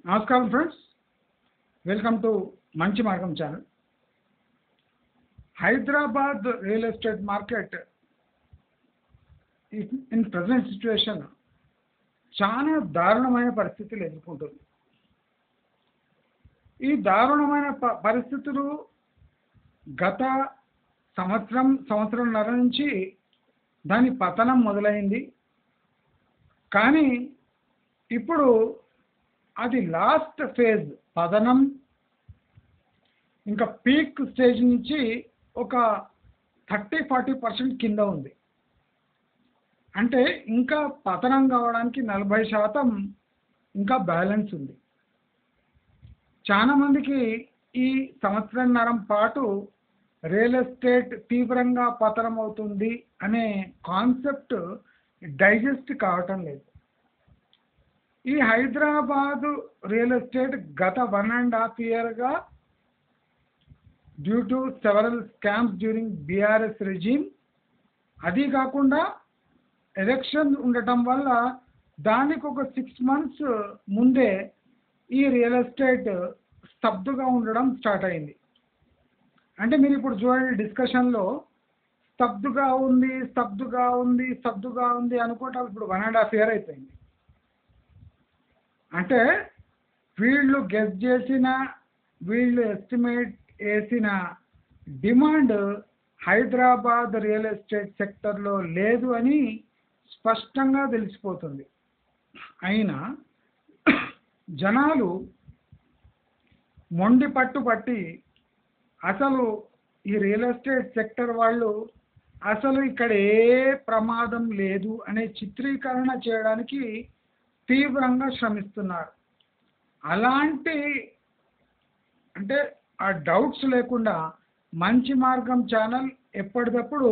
నమస్కారం friends, welcome to మంచి మార్గం channel. Hyderabad real estate market in present situation చాలా దారుణమైన పరిస్థితులు ఎదుర్కొంటుంది. ఈ దారుణమైన పరిస్థితులు గత సంవత్సరంన్నర నుంచి దాని పతనం మొదలైంది. కానీ ఇప్పుడు అది లాస్ట్ ఫేజ్ పతనం, ఇంకా పీక్ స్టేజ్ నుంచి ఒక 30-40% కింద ఉంది. అంటే ఇంకా పతనం కావడానికి 40% ఇంకా బ్యాలెన్స్ ఉంది. చాలా మందికి ఈ సంవత్సరన్నర పాటు రియల్ ఎస్టేట్ తీవ్రంగా పతనం అవుతుంది అనే కాన్సెప్ట్ డైజెస్ట్ కావటం లేదు. ఈ హైదరాబాదు రియల్ ఎస్టేట్ గత 1.5 yearగా due to several scams during BRS regime, అది కాకుండా ఎలక్షన్ ఉండటం వల్ల దానికి ఒక 6 months ముందే ఈ రియల్ ఎస్టేట్ స్తబ్దుగా ఉండడం స్టార్ట్ అయింది. అంటే మీరు ఇప్పుడు చూడండి, డిస్కషన్లో స్తబ్దుగా ఉంది అనుకుంటా ఇప్పుడు 1.5 year అయిపోయింది. అంటే వీళ్ళు గెస్ చేసిన, వీళ్ళు ఎస్టిమేట్ వేసిన డిమాండ్ హైదరాబాద్ రియల్ ఎస్టేట్ సెక్టర్లో లేదు అని స్పష్టంగా తెలిసిపోతుంది. అయినా జనాలు మొండి పట్టుబట్టి అసలు ఈ రియల్ ఎస్టేట్ సెక్టర్ వాళ్ళు అసలు ఇక్కడ ఏ ప్రమాదం లేదు అనే చిత్రీకరణ చేయడానికి తీవ్రంగా శ్రమిస్తున్నారు. అలాంటి అంటే ఆ డౌట్స్ లేకుండా మంచి మార్గం ఛానల్ ఎప్పటికప్పుడు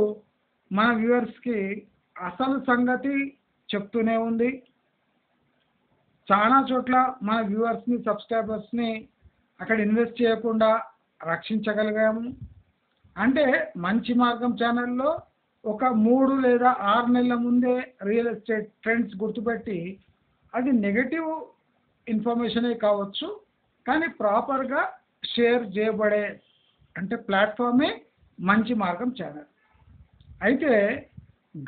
మన వ్యూవర్స్కి అసలు సంగతి చెప్తూనే ఉంది. చాలా చోట్ల మన వ్యూవర్స్ని, సబ్స్క్రైబర్స్ని అక్కడ ఇన్వెస్ట్ చేయకుండా రక్షించగలిగాము. అంటే మంచి మార్గం ఛానల్లో ఒక 3 లేదా 6 నెలల ముందే రియల్ ఎస్టేట్ ట్రెండ్స్ గుర్తుపెట్టి, అది నెగటివ్ ఇన్ఫర్మేషనే కావచ్చు కానీ ప్రాపర్గా షేర్ చేయబడే అంటే ప్లాట్ఫామే మంచి మార్గం ఛానల్. అయితే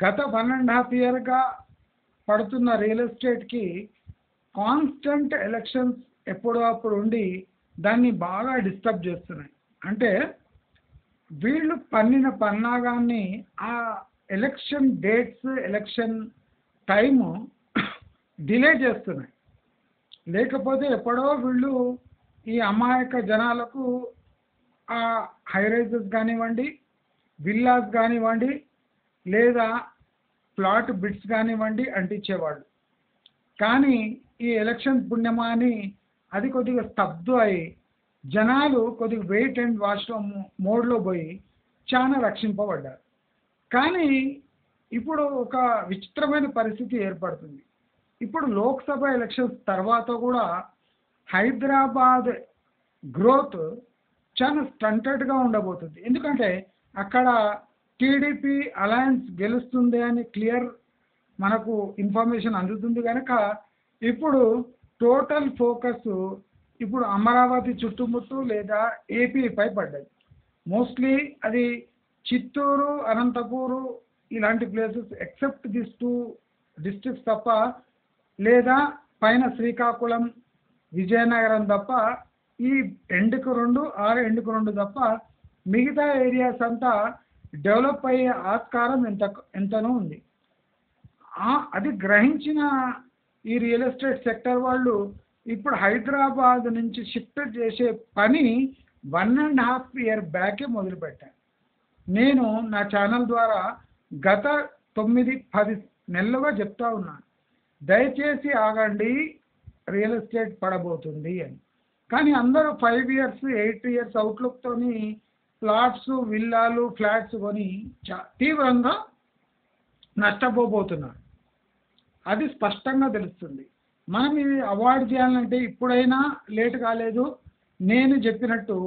గత 1.5 yearగా పడుతున్న రియల్ ఎస్టేట్కి కాన్స్టెంట్ ఎలక్షన్స్ ఎప్పుడో అప్పుడు ఉండి దాన్ని బాగా డిస్టర్బ్ చేస్తున్నాయి. అంటే వీళ్ళు పన్నిన పన్నాగాన్ని ఆ election dates, election time delay చేస్తున్నాయి. లేకపోతే ఎప్పుడో వీళ్ళు ఈ అమాయక జనాలకు ఆ హైరైజెస్ కానివ్వండి, విల్లాస్ కానివ్వండి, లేదా ప్లాట్ బిట్స్ కానివ్వండి అంటించేవాళ్ళు. కానీ ఈ ఎలక్షన్ పుణ్యమాని అది కొద్దిగా స్తబ్దు అయి జనాలు కొద్దిగా వెయిట్ అండ్ వాచ్లో మోడ్లో పోయి చాలా రక్షింపబడ్డారు. కానీ ఇప్పుడు ఒక విచిత్రమైన పరిస్థితి ఏర్పడుతుంది. ఇప్పుడు లోక్సభ ఎలక్షన్స్ తర్వాత కూడా హైదరాబాద్ గ్రోత్ చాలా స్టంటెడ్గా ఉండబోతుంది. ఎందుకంటే అక్కడ టీడీపీ అలయన్స్ గెలుస్తుంది అని క్లియర్ మనకు ఇన్ఫర్మేషన్ అందుతుంది కనుక ఇప్పుడు టోటల్ ఫోకస్ ఇప్పుడు అమరావతి చుట్టుముట్టు లేదా ఏపీపై పడ్డది. మోస్ట్లీ అది చిత్తూరు, అనంతపూరు ఇలాంటి ప్లేసెస్ ఎక్సెప్ట్ దిస్ 2 districts తప్ప, లేదా పైన శ్రీకాకుళం, విజయనగరం తప్ప, ఈ ఎండుకు 2 తప్ప మిగతా ఏరియాస్ అంతా డెవలప్ అయ్యే ఆస్కారం ఎంతనో ఉంది. అది గ్రహించిన ఈ రియల్ ఎస్టేట్ సెక్టర్ వాళ్ళు ఇప్పుడు హైదరాబాద్ నుంచి షిఫ్ట్ చేసే పని 1.5 year బ్యాకే మొదలుపెట్టాను. నేను నా ఛానల్ ద్వారా గత 9-10 నెలలుగా చెప్తా ఉన్నాను, దయచేసి ఆగండి, రియల్ ఎస్టేట్ పడబోతుంది అని. కానీ అందరూ 5 years 8 years అవుట్లుక్తోని ప్లాట్స్, విల్లాలు, ఫ్లాట్స్ కొని తీవ్రంగా నష్టపోబోతున్నారు. అది స్పష్టంగా తెలుస్తుంది. మనం ఇది అవాయిడ్ చేయాలంటే ఇప్పుడైనా లేట్ కాలేదు. నేను చెప్పినట్టు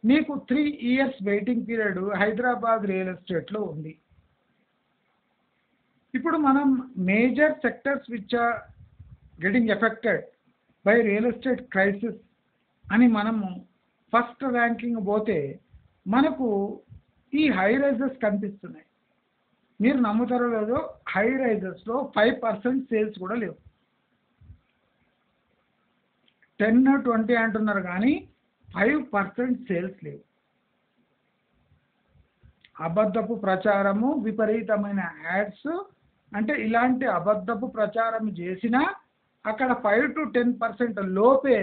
మీకు 3 years waiting period Hyderabad real ఎస్టేట్లో ఉంది. ఇప్పుడు మనం major sectors which are getting affected by real estate crisis అని మనము ఫస్ట్ ర్యాంకింగ్ పోతే మనకు ఈ హై రైజెస్ కనిపిస్తున్నాయి. మీరు నమ్ముతారో లేదో, హై రైజెస్లో 5% సేల్స్ కూడా లేవు. 10-20 అంటున్నారు కానీ 5% సేల్స్ లేవు. అబద్ధపు ప్రచారము, విపరీతమైన యాడ్స్, అంటే ఇలాంటి అబద్ధపు ప్రచారం చేసినా అక్కడ 5-10% లోపే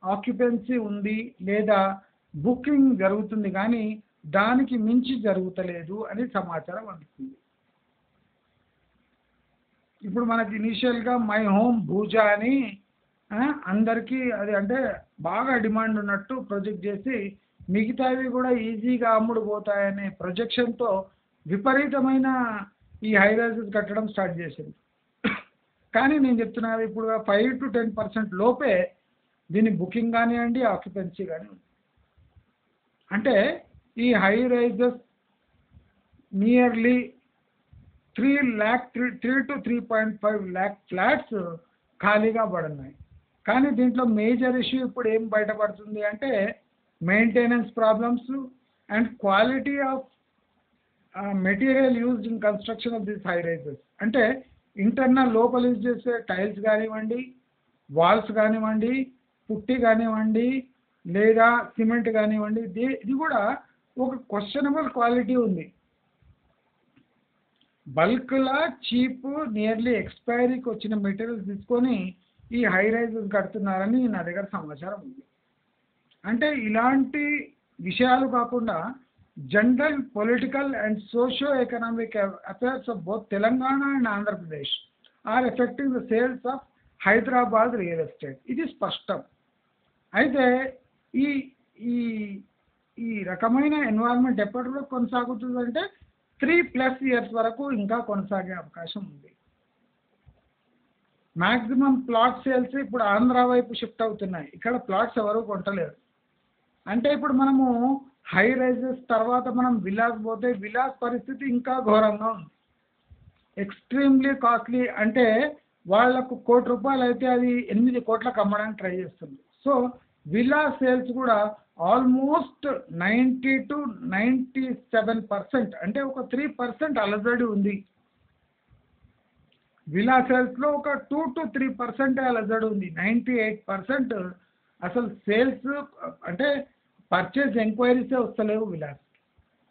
ఆక్యుపెన్సీ ఉంది లేదా బుకింగ్ జరుగుతుంది, కానీ దానికి మించి జరుగుతలేదు అని సమాచారం అందుతుంది. ఇప్పుడు మనకి ఇనీషియల్గా మై హోమ్ భూజా అని అందరికీ అది అంటే బాగా డిమాండ్ ఉన్నట్టు ప్రొజెక్ట్ చేసి మిగతావి కూడా ఈజీగా అమ్ముడు పోతాయనే ప్రొజెక్షన్తో విపరీతమైన ఈ హై రైజెస్ కట్టడం స్టార్ట్ చేసింది. కానీ నేను చెప్తున్నా ఇప్పుడు 5-10% లోపే దీని బుకింగ్ కానివ్వండి, ఆక్యుపెన్సీ కానివ్వండి. అంటే ఈ high rises nearly 3 to 3.5 lakh flats ఖాళీగా పడున్నాయి. కానీ దీంట్లో మేజర్ ఇష్యూ ఇప్పుడు ఏం బయటపడుతుంది అంటే maintenance problems and quality of material used in construction of this high rises. అంటే ఇంటర్నల్ లోపల యూజ్ చేసే టైల్స్ కానివ్వండి, వాల్స్ కానివ్వండి, పుట్టి కానివ్వండి, లేదా సిమెంట్ కానివ్వండి, ఇది కూడా ఒక క్వశ్చనబుల్ క్వాలిటీ ఉంది. బల్క్లా చీప్ నియర్లీ ఎక్స్పైరీకి వచ్చిన మెటీరియల్స్ తీసుకొని ఈ హై రైజెస్ కడుతున్నారని నా దగ్గర సమాచారం ఉంది. అంటే ఇలాంటి విషయాలు కాకుండా general political and socio economic affairs of both Telangana and Andhra Pradesh are affecting the sales of Hyderabad real estate. ఇది స్పష్టం. అయితే ఈ ఈ ఈ రకమైన ఎన్వైరన్మెంట్ ఎప్పటి వరకు కొనసాగుతుందంటే 3+ years వరకు ఇంకా కొనసాగే అవకాశం ఉంది. మ్యాక్సిమం ప్లాట్ సేల్స్ ఇప్పుడు ఆంధ్ర వైపు షిఫ్ట్ అవుతున్నాయి. ఇక్కడ ప్లాట్స్ ఎవరు కొంటలేరు. అంటే ఇప్పుడు మనము హై రైజెస్ తర్వాత మనం విలాస్ పోతే విలాస్ పరిస్థితి ఇంకా ఘోరంగా ఉంది. ఎక్స్ట్రీమ్లీ కాస్ట్లీ, అంటే వాళ్లకు ₹1,00,00,000 అయితే అది 8 కోట్లకు అమ్మడానికి ట్రై చేస్తుంది. సో విలా సేల్స్ కూడా ఆల్మోస్ట్ 90 to 97%, అంటే ఒక 3% అలజడి ఉంది. విలా సేల్స్లో ఒక 2 to 3% అలజడి ఉంది. 98% అసలు సేల్స్ అంటే పర్చేజ్ ఎంక్వైరీసే వస్తలేవు విలాస్.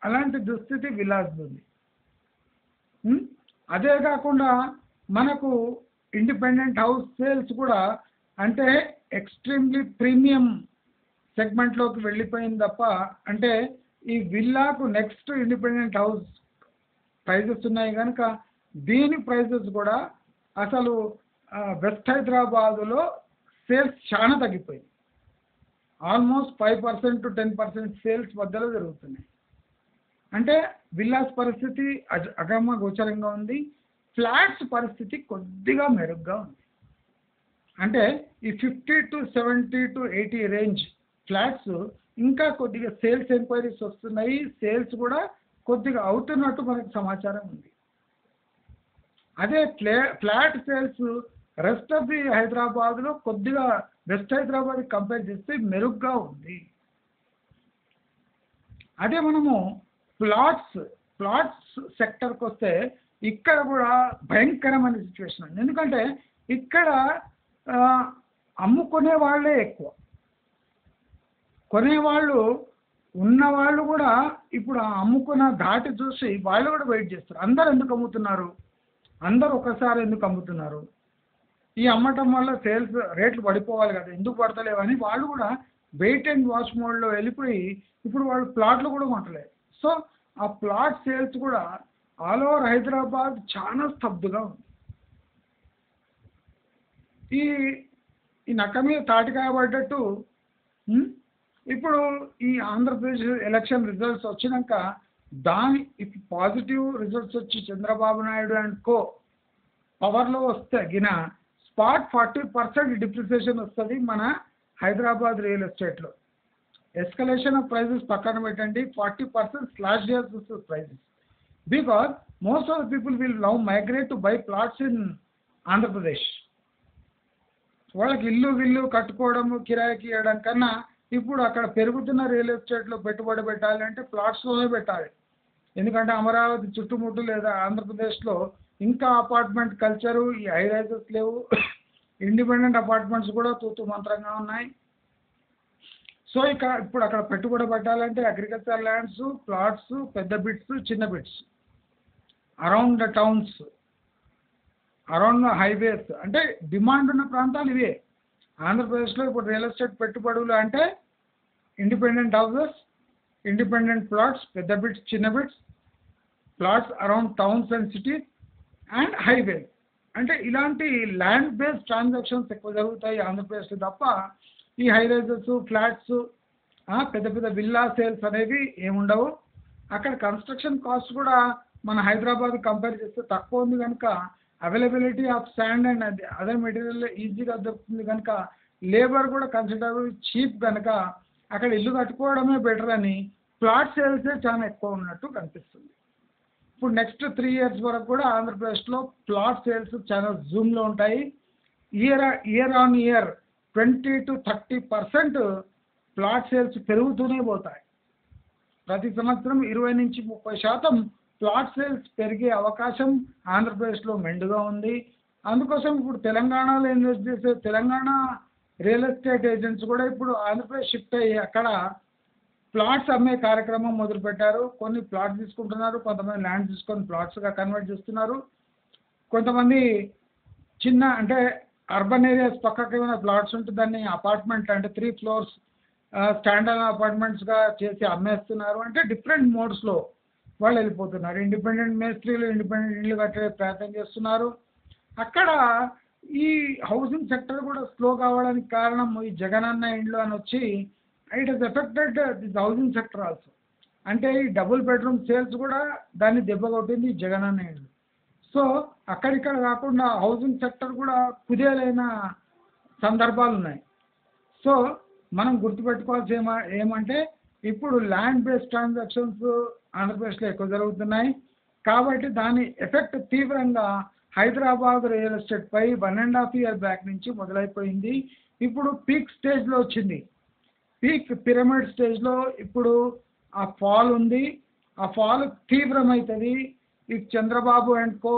అలాంటి దుస్థితి విలాస్ ఉంది. అదే కాకుండా మనకు ఇండిపెండెంట్ హౌస్ సేల్స్ కూడా అంటే ఎక్స్ట్రీమ్లీ ప్రీమియం సెగ్మెంట్లోకి వెళ్ళిపోయింది తప్ప, అంటే ఈ విల్లాకు నెక్స్ట్ ఇండిపెండెంట్ హౌస్ ప్రైజెస్ ఉన్నాయి కనుక దీని ప్రైజెస్ కూడా అసలు వెస్ట్ హైదరాబాదులో సేల్స్ చాలా తగ్గిపోయింది. ఆల్మోస్ట్ 5% to 10% సేల్స్ మధ్యలో జరుగుతున్నాయి. అంటే విల్లాస్ పరిస్థితి అగమ్య గోచరంగా ఉంది. ఫ్లాట్స్ పరిస్థితి కొద్దిగా మెరుగ్గా ఉంది. అంటే ఈ 50 to 70 to 80 రేంజ్ ఫ్లాట్స్ ఇంకా కొద్దిగా సేల్స్ ఎంక్వైరీస్ వస్తున్నాయి. సేల్స్ కూడా కొద్దిగా అవుతున్నట్టు మనకు సమాచారం ఉంది. అదే flat sales rest of the హైదరాబాద్లో కొద్దిగా వెస్ట్ హైదరాబాద్ కంపేర్ చేస్తే మెరుగ్గా ఉంది. అదే మనము ప్లాట్స్ సెక్టర్కి వస్తే ఇక్కడ కూడా భయంకరమైన సిచ్యువేషన్ ఉంది. ఎందుకంటే ఇక్కడ అమ్ముకునే వాళ్ళే ఎక్కువ, కొనేవాళ్ళు ఉన్నవాళ్ళు కూడా ఇప్పుడు అమ్ముకున్న ధాటి చూసి వాళ్ళు కూడా వెయిట్ చేస్తారు. అందరు ఎందుకు అమ్ముతున్నారు, అందరు ఒకసారి ఎందుకు అమ్ముతున్నారు, ఈ అమ్మటం వల్ల సేల్స్ రేట్లు పడిపోవాలి కదా, ఎందుకు పడతలేవని వాళ్ళు కూడా వెయిట్ అండ్ వాచ్ మోడ్లో వెళ్ళిపోయి ఇప్పుడు వాళ్ళు ప్లాట్లు కూడా కొంటలేదు. సో ఆ ప్లాట్ సేల్స్ కూడా ఆల్ ఓవర్ హైదరాబాద్ చాలా స్తబ్దుగా ఉంది. ఈ నక్క మీద తాటికాయ పడ్డట్టు ఇప్పుడు ఈ ఆంధ్రప్రదేశ్ ఎలక్షన్ రిజల్ట్స్ వచ్చినాక పాజిటివ్ రిజల్ట్స్ వచ్చి చంద్రబాబు నాయుడు అండ్ కో పవర్లో వస్తే గిన స్పాట్ 40% డిప్రిసియేషన్ వస్తుంది మన హైదరాబాద్ రియల్ ఎస్టేట్లో. ఎస్కలేషన్ ఆఫ్ ప్రైజెస్ పక్కన పెట్టండి, 40% స్లాష్ చేయాల్సి prices, because most of the people will now migrate to buy plots in Andhra Pradesh. వాళ్ళకి ఇల్లు కట్టుకోవడము కిరాయికి ఇవ్వడం కన్నా ఇప్పుడు అక్కడ పెరుగుతున్న రియల్ ఎస్టేట్లో పెట్టుబడి పెట్టాలి అంటే ప్లాట్స్లోనే పెట్టాలి. ఎందుకంటే అమరావతి చుట్టుముట్టు లేదా ఆంధ్రప్రదేశ్లో ఇంకా అపార్ట్మెంట్ కల్చరు, ఈ హై రైజెస్ లేవు, ఇండిపెండెంట్ అపార్ట్మెంట్స్ కూడా తూతూ మంత్రంగా ఉన్నాయి. సో ఇప్పుడు అక్కడ పెట్టుబడి పెట్టాలంటే అగ్రికల్చర్ ల్యాండ్స్, ప్లాట్స్, పెద్ద బిట్స్, చిన్న bits, around the towns, around the highways, అంటే డిమాండ్ ఉన్న ప్రాంతాలు ఇవే. ఆంధ్రప్రదేశ్లో ఇప్పుడు రియల్ ఎస్టేట్ పెట్టుబడులు అంటే ఇండిపెండెంట్ హౌసెస్, ఇండిపెండెంట్ ప్లాట్స్, పెద్ద బిట్స్, చిన్న bits, plots around towns and cities and highways, అంటే ఇలాంటి ల్యాండ్ బేస్డ్ ట్రాన్సాక్షన్స్ ఎక్కువ జరుగుతాయి ఆంధ్రప్రదేశ్లో తప్ప ఈ హై రైజెస్, ఫ్లాట్స్, పెద్ద పెద్ద విల్లా సేల్స్ అనేవి ఏముండవు. అక్కడ కన్స్ట్రక్షన్ కాస్ట్ కూడా మన హైదరాబాద్ కంపేర్ చేస్తే తక్కువ ఉంది కనుక availability of sand and other material ఈజీగా దొరుకుతుంది కనుక లేబర్ కూడా కన్సిడరబుల్ చీప్ కనుక అక్కడ ఇల్లు కట్టుకోవడమే బెటర్ అని ప్లాట్ సేల్సే చాలా ఎక్కువ ఉన్నట్టు కనిపిస్తుంది. ఇప్పుడు నెక్స్ట్ 3 years వరకు కూడా ఆంధ్రప్రదేశ్లో ప్లాట్ సేల్స్ చాలా జూమ్లో ఉంటాయి. Year on year 20 to 30% plot sales పెరుగుతూనే పోతాయి. ప్రతి సంవత్సరం 20 నుంచి 30% ప్లాట్ సేల్స్ పెరిగే అవకాశం ఆంధ్రప్రదేశ్లో మెండుగా ఉంది. అందుకోసం ఇప్పుడు తెలంగాణలో ఇన్వెస్ట్ చేసే తెలంగాణ రియల్ ఎస్టేట్ ఏజెంట్స్ కూడా ఇప్పుడు ఆంధ్రప్రదేశ్ షిఫ్ట్ అయ్యి అక్కడ ప్లాట్స్ అమ్మే కార్యక్రమం మొదలుపెట్టారు. కొన్ని ప్లాట్స్ తీసుకుంటున్నారు, కొంతమంది ల్యాండ్ తీసుకొని ప్లాట్స్గా కన్వర్ట్ చేస్తున్నారు, కొంతమంది చిన్న అంటే అర్బన్ ఏరియాస్ పక్కకి ఏమైనా ప్లాట్స్ ఉంటే దాన్ని అపార్ట్మెంట్ అంటే 3 floors స్టాండర్డ్ అపార్ట్మెంట్స్గా చేసి అమ్మేస్తున్నారు. అంటే డిఫరెంట్ మోడ్స్లో వాళ్ళు వెళ్ళిపోతున్నారు. ఇండిపెండెంట్ మేస్త్రీలు ఇండిపెండెంట్ ఇళ్ళు కట్టే ప్రయత్నం చేస్తున్నారు. అక్కడ ఈ హౌసింగ్ సెక్టర్ కూడా స్లో కావడానికి కారణం ఈ జగనన్న ఇండ్లు అని వచ్చి it has affected this housing sector also. అంటే ఈ డబుల్ బెడ్రూమ్ సేల్స్ కూడా దాన్ని దెబ్బ కొట్టింది జగనన్న ఇండ్లు. సో అక్కడిక్కడ కాకుండా హౌసింగ్ సెక్టర్ కూడా కుదేలైన సందర్భాలు ఉన్నాయి. సో మనం గుర్తుపెట్టుకోవాల్సి ఏమంటే ఇప్పుడు ల్యాండ్ బేస్డ్ ట్రాన్సాక్షన్స్ ఆంధ్రప్రదేశ్లో ఎక్కువ జరుగుతున్నాయి కాబట్టి దాని ఎఫెక్ట్ తీవ్రంగా హైదరాబాద్ రియల్ ఎస్టేట్ పై 1.5 year బ్యాక్ నుంచి మొదలైపోయింది. ఇప్పుడు పీక్ స్టేజ్లో వచ్చింది. పీక్ పిరమిడ్ స్టేజ్లో ఇప్పుడు ఆ ఫాల్ ఉంది. ఆ ఫాల్ తీవ్రమవుతుంది. ఈ చంద్రబాబు అండ్ కో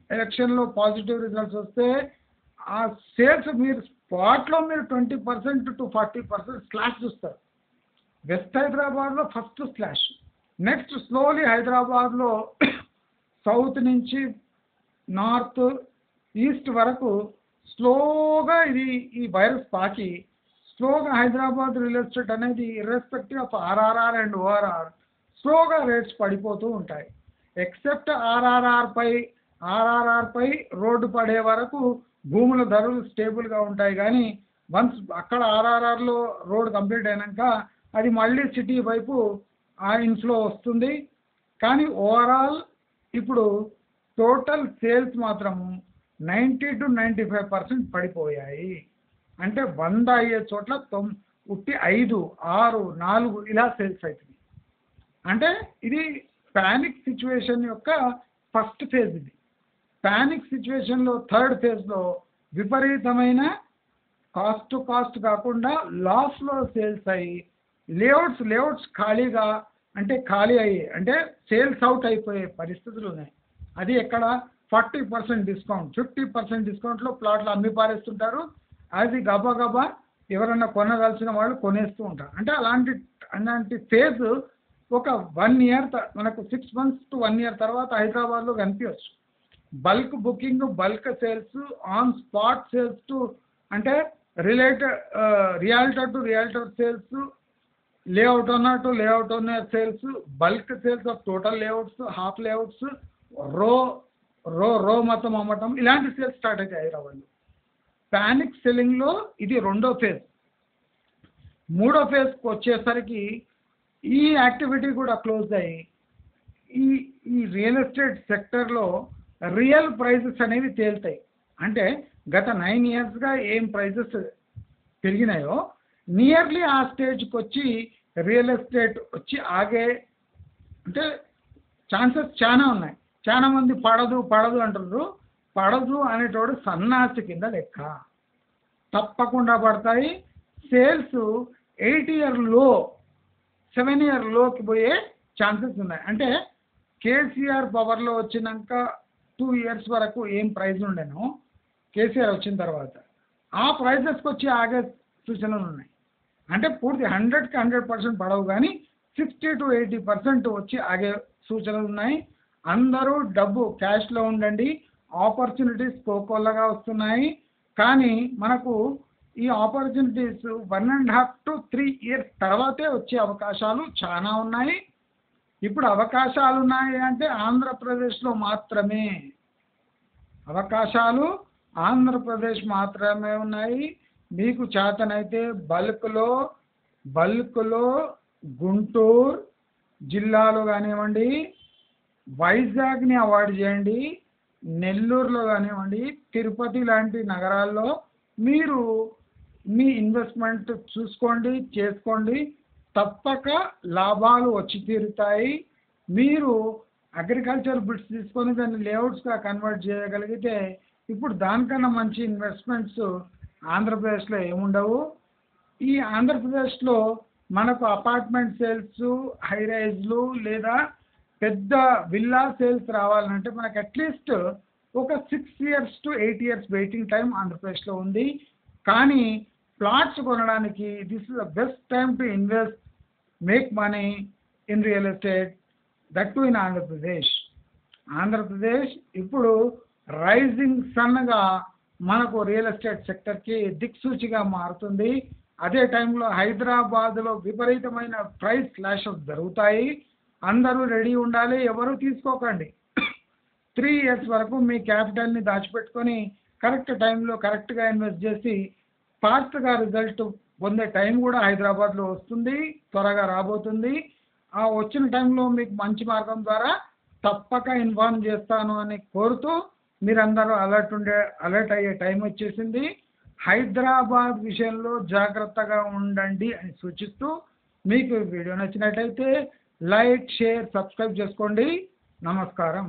ఎలక్షన్లో పాజిటివ్ రిజల్ట్స్ వస్తే ఆ సేల్స్ మీరు స్పాట్లో మీరు 20% to 40% స్లాష్ చూస్తారు. వెస్ట్ హైదరాబాద్లో ఫస్ట్ స్లాష్, నెక్స్ట్ స్లోలీ హైదరాబాద్లో సౌత్ నుంచి నార్త్ ఈస్ట్ వరకు స్లోగా ఈ వైరస్ పాకి స్లోగా హైదరాబాద్ రియల్ ఎస్టేట్ అనేది irrespective of RRR and ORR స్లోగా రేట్స్ పడిపోతూ ఉంటాయి. ఎక్సెప్ట్ ఆర్ఆర్ఆర్ పై రోడ్డు పడే వరకు భూముల ధరలు స్టేబుల్గా ఉంటాయి. కానీ వన్స్ అక్కడ ఆర్ఆర్ఆర్లో రోడ్ కంప్లీట్ అయినాక అది మళ్ళీ సిటీ వైపు ఆ ఇన్ఫ్లో వస్తుంది. కానీ ఓవరాల్ ఇప్పుడు టోటల్ సేల్స్ మాత్రము 90 to 95% పడిపోయాయి. అంటే 100 అయ్యే చోట్ల 5, 6, 4 ఇలా సేల్స్ అవుతుంది. అంటే ఇది ప్యానిక్ సిచ్యువేషన్ యొక్క ఫస్ట్ ఫేజ్. ఇది ప్యానిక్ సిచ్యువేషన్లో థర్డ్ ఫేజ్లో విపరీతమైన కాస్ట్ కాకుండా లాస్లో సేల్స్ అయ్యి లేఅవుట్స్ ఖాళీగా అంటే ఖాళీ అయ్యి అంటే సేల్స్ అవుట్ అయిపోయే పరిస్థితులు ఉన్నాయి. అది ఎక్కడ 40% డిస్కౌంట్ 50% డిస్కౌంట్లో ప్లాట్లు అమ్మి పారేస్తుంటారు. అది గబా ఎవరన్నా కొనదలిచిన వాళ్ళు కొనేస్తూ ఉంటారు. అంటే అలాంటి ఫేజ్ ఒక 1 year మనకు 6 months to 1 year తర్వాత హైదరాబాద్లో కనిపించవచ్చు. Bulk booking, bulk sales, on spot sales to అంటే realtor to realtor sales, layout owner to layout owner sales, bulk sales of total layouts, half layouts, row మొత్తం అమ్మటం, ఇలాంటి sales start అవుతాయి హైదరాబాద్లో. Panic సెల్లింగ్లో ఇది రెండో ఫేజ్. మూడో ఫేజ్కి వచ్చేసరికి ఈ యాక్టివిటీ కూడా క్లోజ్ అయ్యి ఈ రియల్ ఎస్టేట్ సెక్టర్లో రియల్ ప్రైజెస్ అనేవి తేలుతాయి. అంటే గత 9 yearsగా ఏం ప్రైజెస్ పెరిగినాయో నియర్లీ ఆ స్టేజ్కి వచ్చి రియల్ ఎస్టేట్ వచ్చి ఆగే అంటే ఛాన్సెస్ చాలా ఉన్నాయి. చాలా మంది పడదు అంటారు. పడదు అనేటోడు సన్నాసి కింద లెక్క. తప్పకుండా పడతాయి. సేల్స్ 8 ఇయర్ లో 7 ఇయర్ లోకి పోయే ఛాన్సెస్ ఉన్నాయి. అంటే కేసీఆర్ పవర్లో వచ్చినాక 2 ఇయర్స్ వరకు ఏం ప్రైస్ ఉండేనో కేసీఆర్ వచ్చిన తర్వాత ఆ ప్రైజెస్కి వచ్చి ఆగే సూచనలు ఉన్నాయి. అంటే పూర్తి 100కి 100% పడవు, కానీ 60 to 80% వచ్చి ఆగే సూచనలు ఉన్నాయి. అందరూ డబ్బు క్యాష్లో ఉండండి. ఆపర్చునిటీస్ కోకొల్లగా వస్తున్నాయి, కానీ మనకు ఈ ఆపర్చునిటీస్ 1.5 to 3 ఇయర్స్ తర్వాతే వచ్చే అవకాశాలు చాలా ఉన్నాయి. ఇప్పుడు అవకాశాలు ఉన్నాయి అంటే ఆంధ్రప్రదేశ్లో మాత్రమే, అవకాశాలు ఆంధ్రప్రదేశ్ మాత్రమే ఉన్నాయి. మీకు చేతనైతే బల్క్లో గుంటూరు జిల్లాలో కానివ్వండి, వైజాగ్ని అవాయిడ్ చేయండి, నెల్లూరులో కానివ్వండి, తిరుపతి లాంటి నగరాల్లో మీరు మీ ఇన్వెస్ట్మెంట్ చూసుకోండి, చేసుకోండి. తప్పక లాభాలు వచ్చి తీరుతాయి. మీరు అగ్రికల్చర్ బిట్స్ తీసుకొని దాన్ని లేఅవుట్స్గా కన్వర్ట్ చేయగలిగితే ఇప్పుడు దానికన్నా మంచి ఇన్వెస్ట్మెంట్స్ ఆంధ్రప్రదేశ్లో ఏముండవు. ఈ ఆంధ్రప్రదేశ్లో మనకు అపార్ట్మెంట్ సేల్స్, హై రైజ్లు లేదా పెద్ద విల్లా సేల్స్ రావాలంటే మనకు అట్లీస్ట్ ఒక 6 years to 8 years waiting time ఆంధ్రప్రదేశ్లో ఉంది. కానీ ప్లాట్స్ కొనడానికి this is the best time to invest, make money in real estate, that to in Andhra Pradesh. Andhra Pradesh ఇప్పుడు రైజింగ్ సన్గా మనకు రియల్ ఎస్టేట్ సెక్టర్కి దిక్సూచిగా మారుతుంది. అదే టైంలో హైదరాబాద్లో విపరీతమైన ప్రైస్ క్లాషెస్ జరుగుతాయి. అందరూ రెడీ ఉండాలి, ఎవరు తీసుకోకండి. 3 ఇయర్స్ వరకు మీ క్యాపిటల్ని దాచిపెట్టుకొని కరెక్ట్ టైంలో కరెక్ట్గా ఇన్వెస్ట్ చేసి ఫాస్ట్గా రిజల్ట్ పొందే టైం కూడా హైదరాబాద్లో వస్తుంది, త్వరగా రాబోతుంది. ఆ వచ్చిన టైంలో మీకు మంచి మార్గం ద్వారా తప్పక ఇన్ఫార్మ్ చేస్తాను అని కోరుతూ మీరందరూ అలర్ట్ అయ్యే టైం వచ్చేసింది. హైదరాబాద్ విషయంలో జాగ్రత్తగా ఉండండి అని సూచిస్తూ మీకు వీడియో నచ్చినట్లయితే లైక్, షేర్, సబ్స్క్రైబ్ చేసుకోండి. నమస్కారం.